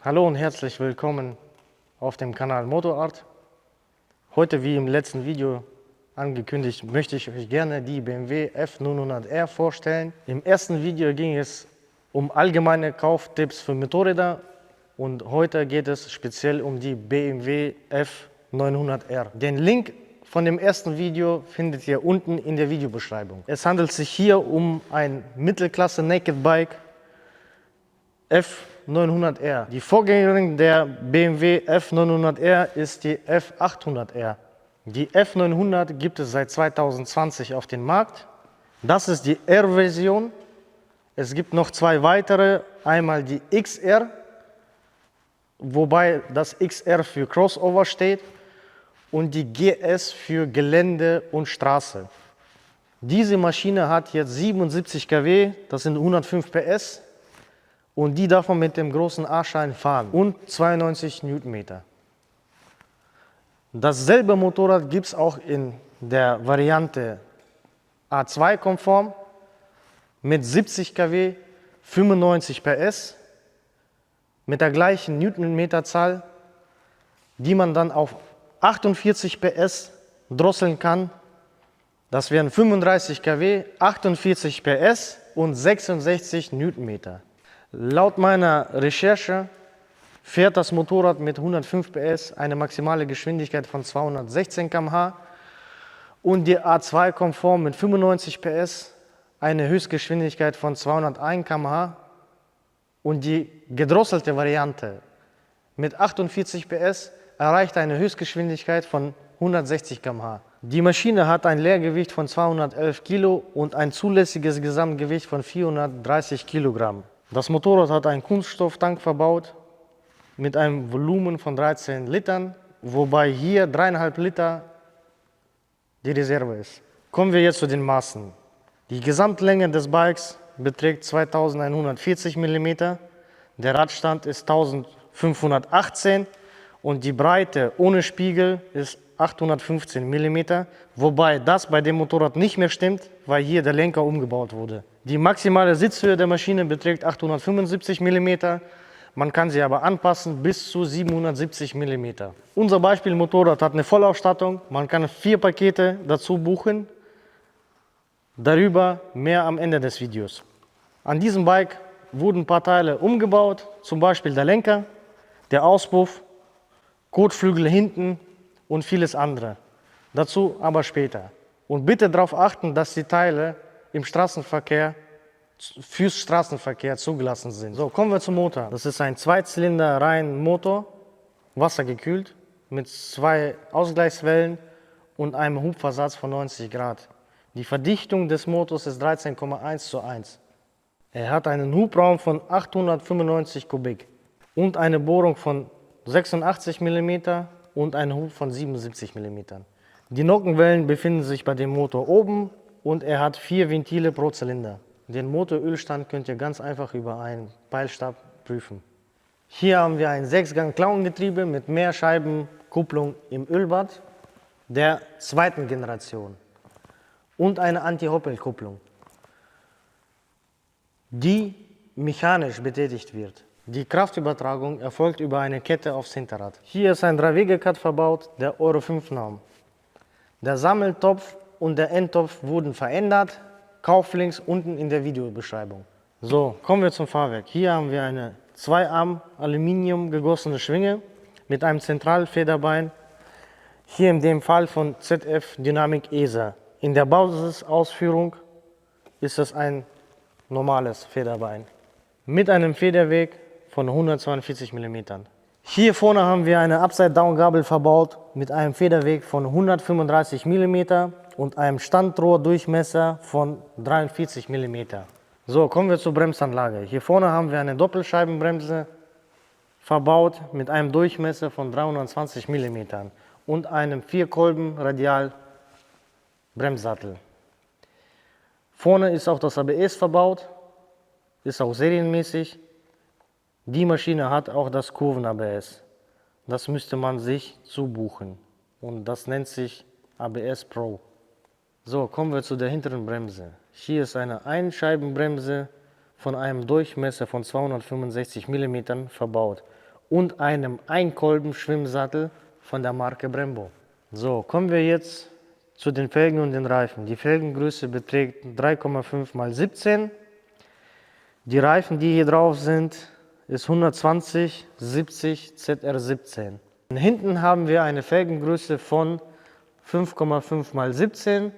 Hallo und herzlich willkommen auf dem Kanal Motorart. Heute, wie im letzten Video angekündigt, möchte ich euch gerne die BMW F900R vorstellen. Im ersten Video ging es um allgemeine Kauftipps für Motorräder und heute geht es speziell um die BMW F900R. Den Link von dem ersten Video findet ihr unten in der Videobeschreibung. Es handelt sich hier um ein Mittelklasse Naked Bike F900R. Die Vorgängerin der BMW F900R ist die F800R. Die F900 gibt es seit 2020 auf dem Markt. Das ist die R-Version. Es gibt noch zwei weitere, einmal die XR, wobei das XR für Crossover steht, und die GS für Gelände und Straße. Diese Maschine hat jetzt 77 kW, das sind 105 PS. Und die darf man mit dem großen A-Schein fahren und 92 Newtonmeter. Dasselbe Motorrad gibt es auch in der Variante A2-konform mit 70 kW, 95 PS, mit der gleichen Newtonmeterzahl, die man dann auf 48 PS drosseln kann. Das wären 35 kW, 48 PS und 66 Newtonmeter. Laut meiner Recherche fährt das Motorrad mit 105 PS eine maximale Geschwindigkeit von 216 km/h und die A2-konform mit 95 PS eine Höchstgeschwindigkeit von 201 km/h und die gedrosselte Variante mit 48 PS erreicht eine Höchstgeschwindigkeit von 160 km/h. Die Maschine hat ein Leergewicht von 211 Kilo und ein zulässiges Gesamtgewicht von 430 Kilogramm. Das Motorrad hat einen Kunststofftank verbaut mit einem Volumen von 13 Litern, wobei hier 3,5 Liter die Reserve ist. Kommen wir jetzt zu den Maßen. Die Gesamtlänge des Bikes beträgt 2140 mm, der Radstand ist 1518 und die Breite ohne Spiegel ist 815 mm, wobei das bei dem Motorrad nicht mehr stimmt, weil hier der Lenker umgebaut wurde. Die maximale Sitzhöhe der Maschine beträgt 875 mm, man kann sie aber anpassen bis zu 770 mm. Unser Beispielmotorrad hat eine Vollausstattung, man kann 4 Pakete dazu buchen, darüber mehr am Ende des Videos. An diesem Bike wurden ein paar Teile umgebaut, zum Beispiel der Lenker, der Auspuff, Kotflügel hinten und vieles andere. Dazu aber später. Und bitte darauf achten, dass die Teile im Straßenverkehr, fürs Straßenverkehr zugelassen sind. So, kommen wir zum Motor. Das ist ein Zweizylinder-Reihenmotor, wassergekühlt, mit 2 Ausgleichswellen und einem Hubversatz von 90 Grad. Die Verdichtung des Motors ist 13,1:1. Er hat einen Hubraum von 895 Kubik und eine Bohrung von 86 mm und einen Hub von 77 mm. Die Nockenwellen befinden sich bei dem Motor oben und er hat 4 Ventile pro Zylinder. Den Motorölstand könnt ihr ganz einfach über einen Peilstab prüfen. Hier haben wir ein 6-Gang-Klauengetriebe mit Mehrscheibenkupplung im Ölbad der zweiten Generation und eine Anti-Hoppel-Kupplung, die mechanisch betätigt wird. Die Kraftübertragung erfolgt über eine Kette aufs Hinterrad. Hier ist ein 3-Wege-Cut verbaut, der Euro 5 Norm. Der Sammeltopf und der Endtopf wurden verändert. Kauflinks unten in der Videobeschreibung. So, kommen wir zum Fahrwerk. Hier haben wir eine 2-Arm Aluminium gegossene Schwinge mit einem Zentralfederbein. Hier in dem Fall von ZF Dynamic ESA. In der Basisausführung ist es ein normales Federbein mit einem Federweg von 142 mm. Hier vorne haben wir eine Upside-Down-Gabel verbaut mit einem Federweg von 135 mm und einem Standrohrdurchmesser von 43 mm. So, kommen wir zur Bremsanlage. Hier vorne haben wir eine Doppelscheibenbremse verbaut mit einem Durchmesser von 320 mm und einem 4-Kolben-Radial-Bremssattel. Vorne ist auch das ABS verbaut, ist auch serienmäßig. Die Maschine hat auch das Kurven-ABS. Das müsste man sich zubuchen und das nennt sich ABS Pro. So, kommen wir zu der hinteren Bremse. Hier ist eine Einscheibenbremse von einem Durchmesser von 265 mm verbaut und einem Einkolben-Schwimmsattel von der Marke Brembo. So, kommen wir jetzt zu den Felgen und den Reifen. Die Felgengröße beträgt 3,5 x 17. Die Reifen, die hier drauf sind, ist 120 70 ZR17. Hinten haben wir eine Felgengröße von 5,5 x 17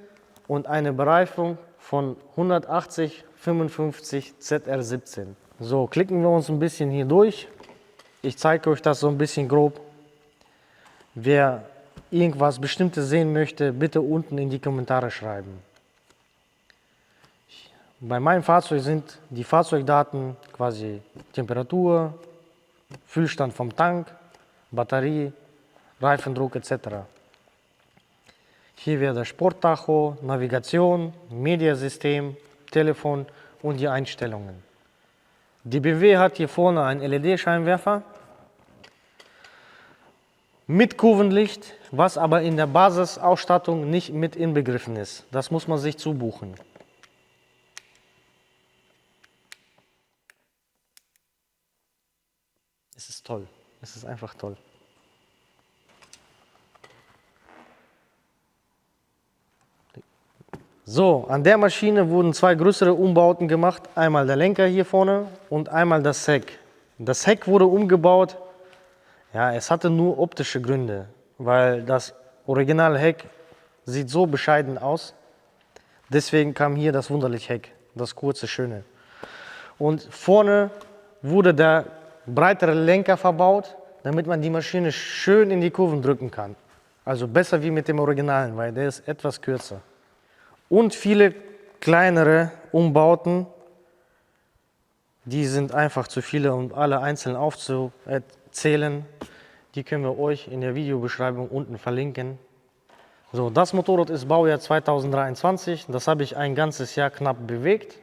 und eine Bereifung von 180 55 ZR17. So, klicken wir uns ein bisschen hier durch. Ich zeige euch das so ein bisschen grob. Wer irgendwas Bestimmtes sehen möchte, bitte unten in die Kommentare schreiben. Bei meinem Fahrzeug sind die Fahrzeugdaten quasi Temperatur, Füllstand vom Tank, Batterie, Reifendruck etc. Hier wäre das Sporttacho, Navigation, Mediasystem, Telefon und die Einstellungen. Die BMW hat hier vorne einen LED-Scheinwerfer mit Kurvenlicht, was aber in der Basisausstattung nicht mit inbegriffen ist. Das muss man sich zubuchen. Es ist toll. Es ist einfach toll. So, an der Maschine wurden zwei größere Umbauten gemacht. Einmal der Lenker hier vorne und einmal das Heck. Das Heck wurde umgebaut. Ja, es hatte nur optische Gründe, weil das Originalheck sieht so bescheiden aus. Deswegen kam hier das Wunderlich-Heck, das kurze, schöne. Und vorne wurde der breitere Lenker verbaut, damit man die Maschine schön in die Kurven drücken kann. Also besser wie mit dem Originalen, weil der ist etwas kürzer. Und viele kleinere Umbauten, die sind einfach zu viele, um alle einzeln aufzuzählen. Die können wir euch in der Videobeschreibung unten verlinken. So, das Motorrad ist Baujahr 2023, das habe ich ein ganzes Jahr knapp bewegt.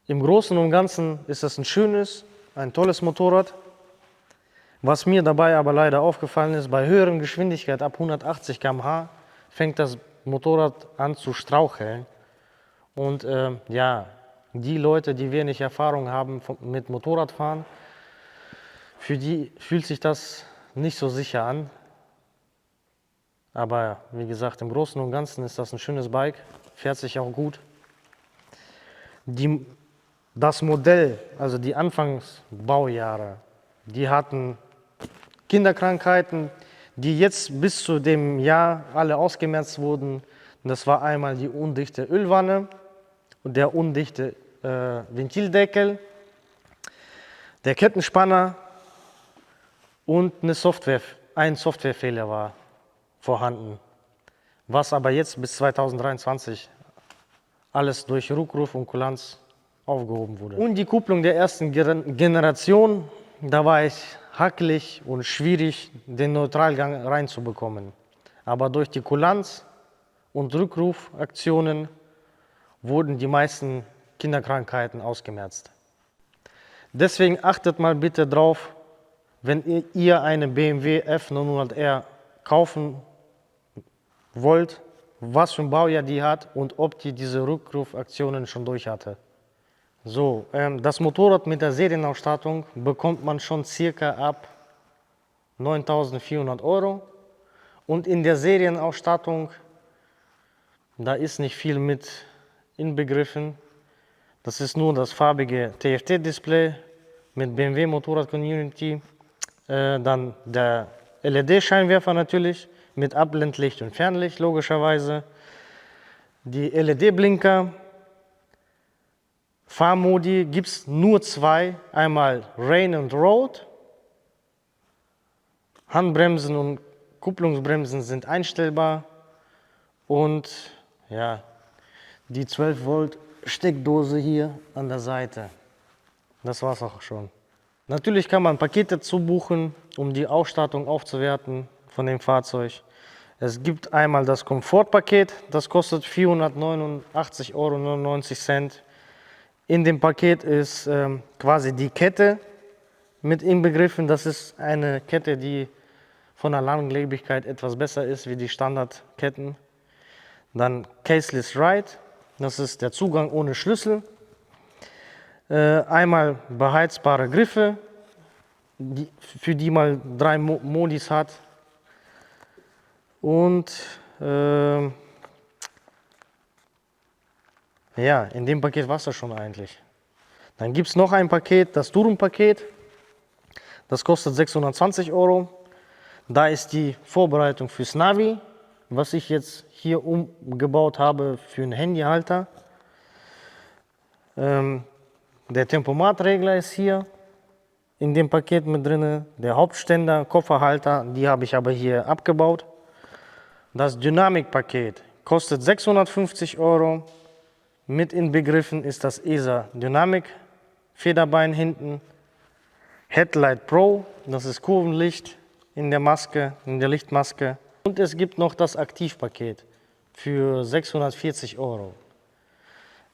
Im Großen und Ganzen ist das ein schönes, ein tolles Motorrad. Was mir dabei aber leider aufgefallen ist, bei höheren Geschwindigkeit ab 180 km/h fängt das Motorrad an zu straucheln. Und ja, die Leute, die wenig Erfahrung haben mit Motorradfahren, für die fühlt sich das nicht so sicher an. Aber wie gesagt, im Großen und Ganzen ist das ein schönes Bike, fährt sich auch gut. Das Modell, also die Anfangsbaujahre, die hatten Kinderkrankheiten, die jetzt bis zu dem Jahr alle ausgemerzt wurden. Das war einmal die undichte Ölwanne und der undichte Ventildeckel, der Kettenspanner und ein Softwarefehler war vorhanden, was aber jetzt bis 2023 alles durch Rückruf und Kulanz aufgehoben wurde. Und die Kupplung der ersten Generation, da war es hackelig und schwierig, den Neutralgang reinzubekommen. Aber durch die Kulanz und Rückrufaktionen wurden die meisten Kinderkrankheiten ausgemerzt. Deswegen achtet mal bitte drauf, wenn ihr eine BMW F900R kaufen wollt, was für ein Baujahr die hat und ob die diese Rückrufaktionen schon durch hatte. So, das Motorrad mit der Serienausstattung bekommt man schon circa ab 9.400 € und in der Serienausstattung, da ist nicht viel mit inbegriffen. Das ist nur das farbige TFT-Display mit BMW Motorrad Community, dann der LED-Scheinwerfer natürlich mit Abblendlicht und Fernlicht logischerweise, die LED-Blinker. Fahrmodi gibt es nur zwei, einmal Rain und Road. Handbremsen und Kupplungsbremsen sind einstellbar und ja, die 12 Volt Steckdose hier an der Seite. Das war es auch schon. Natürlich kann man Pakete zubuchen, um die Ausstattung aufzuwerten von dem Fahrzeug. Es gibt einmal das Komfortpaket, das kostet 489,99 € In dem Paket ist quasi die Kette mit inbegriffen. Das ist eine Kette, die von der Langlebigkeit etwas besser ist wie die Standardketten. Dann Caseless Ride, das ist der Zugang ohne Schlüssel. Einmal beheizbare Griffe für die mal 3 Modis hat. Und ja, in dem Paket war es das schon eigentlich. Dann gibt es noch ein Paket, das Touren-Paket. Das kostet 620 Euro. Da ist die Vorbereitung fürs Navi, was ich jetzt hier umgebaut habe für einen Handyhalter. Der Tempomatregler ist hier in dem Paket mit drin. Der Hauptständer, Kofferhalter, die habe ich aber hier abgebaut. Das Dynamikpaket kostet 650 Euro. Mit inbegriffen ist das ESA Dynamik Federbein hinten. Headlight Pro, das ist Kurvenlicht in der Maske, in der Lichtmaske. Und es gibt noch das Aktivpaket für 640 Euro.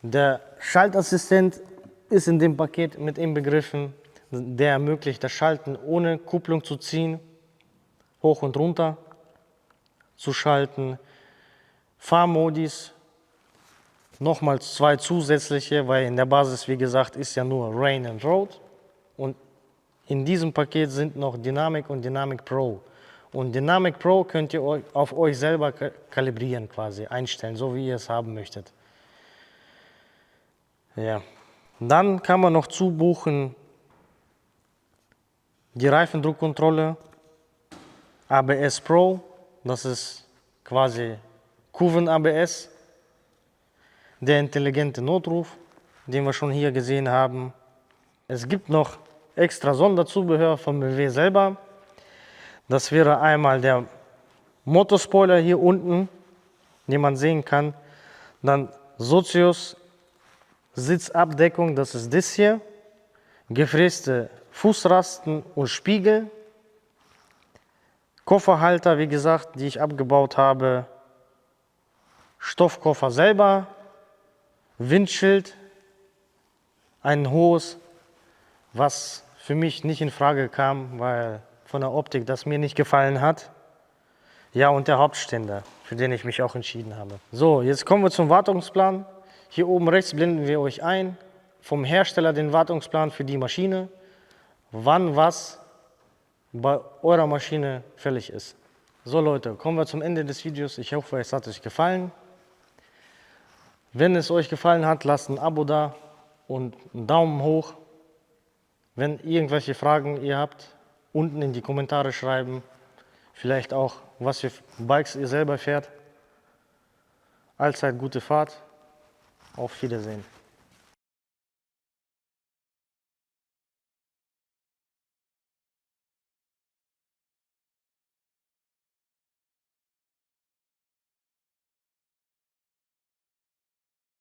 Der Schaltassistent ist in dem Paket mit inbegriffen. Der ermöglicht das Schalten ohne Kupplung zu ziehen, hoch und runter zu schalten. Fahrmodis, nochmals 2 zusätzliche, weil in der Basis, wie gesagt, ist ja nur Rain and Road. Und in diesem Paket sind noch Dynamic und Dynamic Pro. Und Dynamic Pro könnt ihr auf euch selber kalibrieren, quasi einstellen, so wie ihr es haben möchtet. Ja. Dann kann man noch zubuchen die Reifendruckkontrolle, ABS Pro, das ist quasi Kurven-ABS, der intelligente Notruf, den wir schon hier gesehen haben. Es gibt noch extra Sonderzubehör von BMW selber. Das wäre einmal der Motorspoiler hier unten, den man sehen kann. Dann Sozius Sitzabdeckung, das ist das hier. Gefräste Fußrasten und Spiegel. Kofferhalter, wie gesagt, die ich abgebaut habe. Stoffkoffer selber. Windschild. Ein hohes, was für mich nicht in Frage kam, weil von der Optik das mir nicht gefallen hat. Ja, und der Hauptständer, für den ich mich auch entschieden habe. So, jetzt kommen wir zum Wartungsplan. Hier oben rechts blenden wir euch ein, vom Hersteller den Wartungsplan für die Maschine, wann was bei eurer Maschine fällig ist. So Leute, kommen wir zum Ende des Videos. Ich hoffe, es hat euch gefallen. Wenn es euch gefallen hat, lasst ein Abo da und einen Daumen hoch. Wenn irgendwelche Fragen ihr habt, unten in die Kommentare schreiben. Vielleicht auch, was für Bikes ihr selber fährt. Allzeit gute Fahrt. Auf Wiedersehen.